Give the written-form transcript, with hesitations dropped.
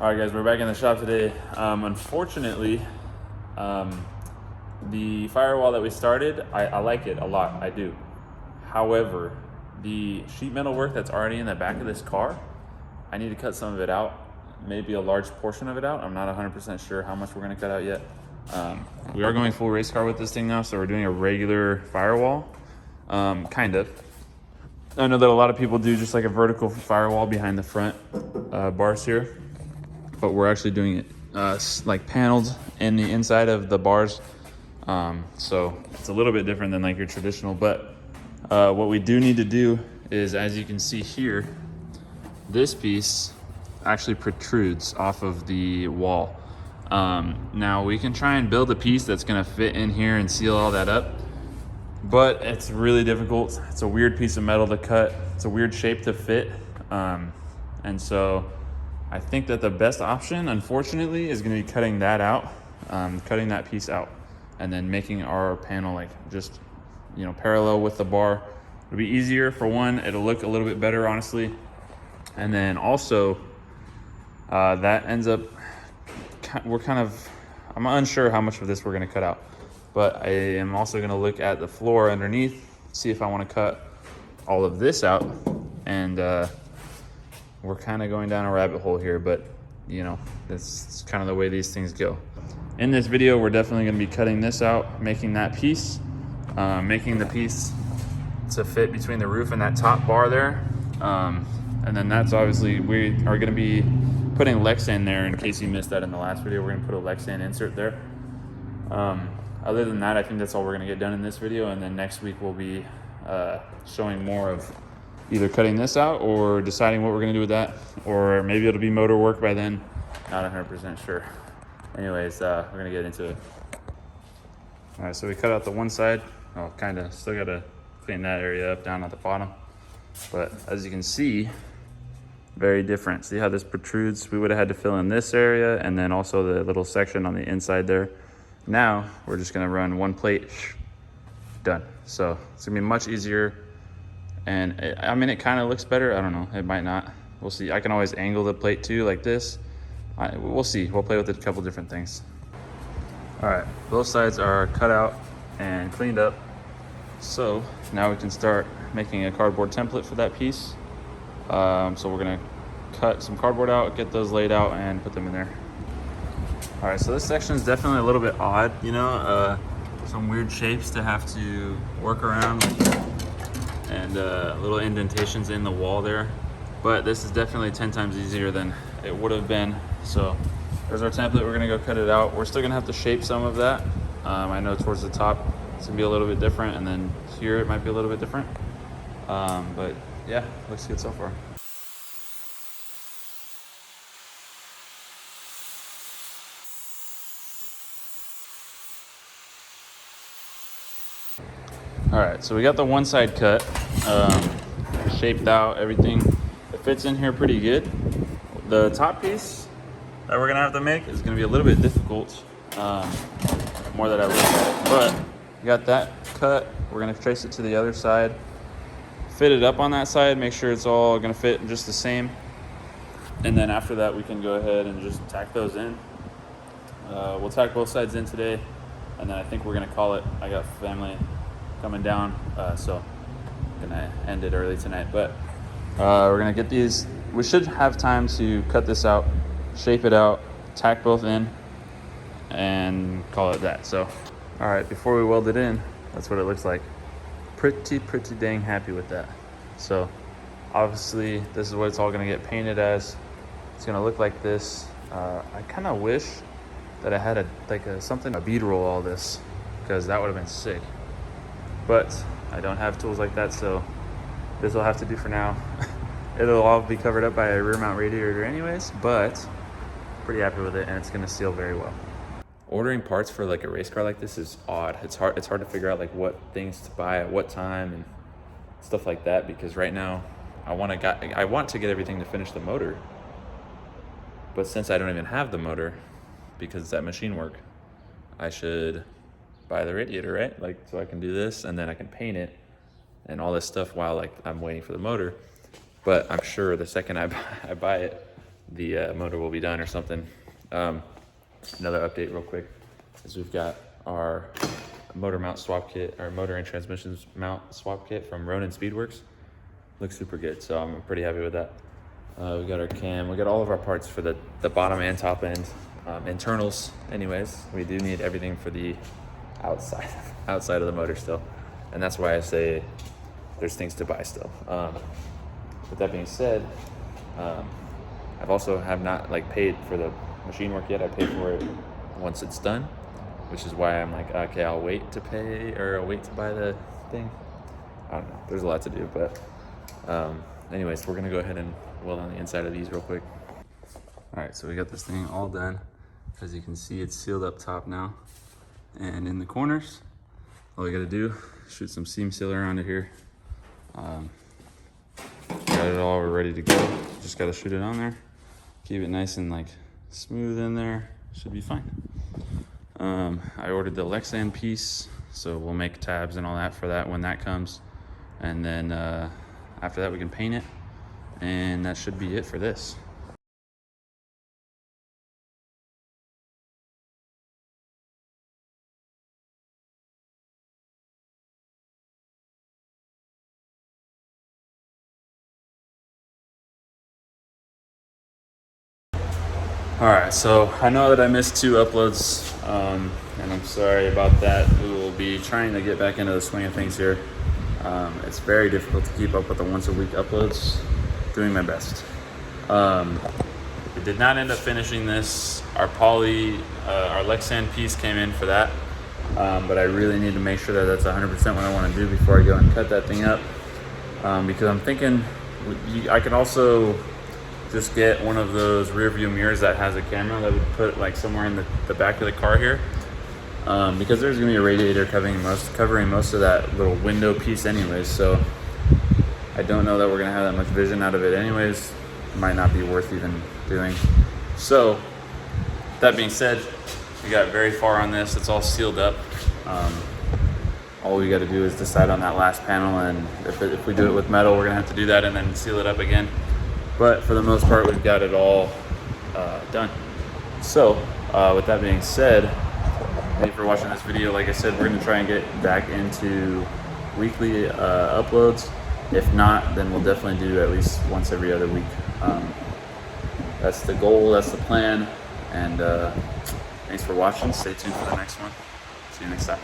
All right, guys, we're back in the shop today. Unfortunately, the firewall that we started, I like it a lot, I do. However, the sheet metal work that's already in the back of this car, I need to cut some of it out, maybe a large portion of it out. I'm not 100% sure how much we're gonna cut out yet. We are going full race car with this thing now, so we're doing a regular firewall, kind of. I know that a lot of people do just like a vertical firewall behind the front bars here, but we're actually doing it like paneled in the inside of the bars. So it's a little bit different than like your traditional, but what we do need to do is, as you can see here, this piece actually protrudes off of the wall. Now we can try and build a piece that's gonna fit in here and seal all that up, but it's really difficult. It's a weird piece of metal to cut. It's a weird shape to fit. And so I think that the best option, unfortunately, is gonna be cutting that out, cutting that piece out, and then making our panel like just, you know, parallel with the bar. It'll be easier for one, it'll look a little bit better, honestly. And then also, that ends up, I'm unsure how much of this we're gonna cut out, but I am also gonna look at the floor underneath, see if I wanna cut all of this out. And we're kind of going down a rabbit hole here, but you know, it's kind of the way these things go. In this video, we're definitely gonna be cutting this out, making that piece, making the piece to fit between the roof and that top bar there. And then that's obviously, we are gonna be putting Lexan there. In case you missed that in the last video, we're gonna put a Lexan insert there. Other than that, I think that's all we're gonna get done in this video. And then next week we'll be showing more of either cutting this out or deciding what we're gonna do with that, or maybe it'll be motor work by then. Not 100% sure. Anyways, we're gonna get into it. All right, so we cut out the one side. Oh, kinda, still gotta clean that area up down at the bottom. But as you can see, very different. See how this protrudes? We would have had to fill in this area and then also the little section on the inside there. Now, we're just gonna run one plate, done. So it's gonna be much easier. And I mean, it kind of looks better. I don't know, it might not. We'll see. I can always angle the plate too, like this. We'll see, we'll play with it, a couple different things. All right, both sides are cut out and cleaned up. So now we can start making a cardboard template for that piece. So we're gonna cut some cardboard out, get those laid out and put them in there. All right, so this section is definitely a little bit odd, you know, some weird shapes to have to work around, and little indentations in the wall there. But this is definitely 10 times easier than it would have been. So there's our template, we're gonna go cut it out. We're still gonna have to shape some of that. I know towards the top, it's gonna be a little bit different, and then here it might be a little bit different. But yeah, looks good so far. All right, so we got the one side cut, shaped out, everything. It fits in here pretty good. The top piece that we're gonna have to make is gonna be a little bit difficult, more that I look at it. But we got that cut. We're gonna trace it to the other side, fit it up on that side, make sure it's all gonna fit just the same. And then after that, we can go ahead and just tack those in. We'll tack both sides in today, and then I think we're gonna call it. I got family coming down, so I'm gonna end it early tonight. But we're gonna get these. We should have time to cut this out, shape it out, tack both in, and call it that. So, all right, before we weld it in, that's what it looks like. Pretty dang happy with that. So, obviously, this is what it's all gonna get painted as. It's gonna look like this. I kind of wish that I had a bead roll all this, because that would have been sick. But I don't have tools like that, so this will have to do for now. It'll all be covered up by a rear mount radiator anyways, but pretty happy with it, and it's gonna seal very well. Ordering parts for like a race car like this is odd. It's hard to figure out like what things to buy at what time and stuff like that, because right now I want to get everything to finish the motor. But since I don't even have the motor, because it's that machine work, I should buy the radiator, right? Like, so I can do this and then I can paint it and all this stuff while like I'm waiting for the motor. But I'm sure the second I buy it, the motor will be done or something. Another update real quick is we've got our motor mount swap kit, our motor and transmissions mount swap kit from Ronin Speedworks. Looks super good, so I'm pretty happy with that. We got our cam, we got all of our parts for the bottom and top end. Internals, anyways, we do need everything for the outside of the motor still. And that's why I say there's things to buy still. With that being said, I've also have not like paid for the machine work yet. I pay for it once it's done, which is why I'm like, okay, I'll wait to pay or I'll wait to buy the thing. I don't know, there's a lot to do, but anyways, we're gonna go ahead and weld on the inside of these real quick. All right, so we got this thing all done. As you can see, it's sealed up top now. And in the corners, all we gotta do, shoot some seam sealer onto here. Got it all, we're ready to go. Just gotta shoot it on there. Keep it nice and like smooth in there, should be fine. I ordered the Lexan piece, so we'll make tabs and all that for that when that comes. And then after that we can paint it, and that should be it for this. All right, so I know that I missed 2 uploads, and I'm sorry about that. We will be trying to get back into the swing of things here. It's very difficult to keep up with the once-a-week uploads. Doing my best. We did not end up finishing this. Our our Lexan piece came in for that, but I really need to make sure that that's 100% what I want to do before I go and cut that thing up, because I'm thinking I could also just get one of those rear view mirrors that has a camera that we put like somewhere in the back of the car here, because there's gonna be a radiator covering most of that little window piece anyways, so I don't know that we're gonna have that much vision out of it anyways. It might not be worth even doing. So that being said, we got very far on this. It's all sealed up. All we got to do is decide on that last panel, and if we do it with metal, we're gonna have to do that and then seal it up again. But for the most part, we've got it all done. So with that being said, thank you for watching this video. Like I said, we're gonna try and get back into weekly uploads. If not, then we'll definitely do at least once every other week. That's the goal, that's the plan. And thanks for watching. Stay tuned for the next one. See you next time.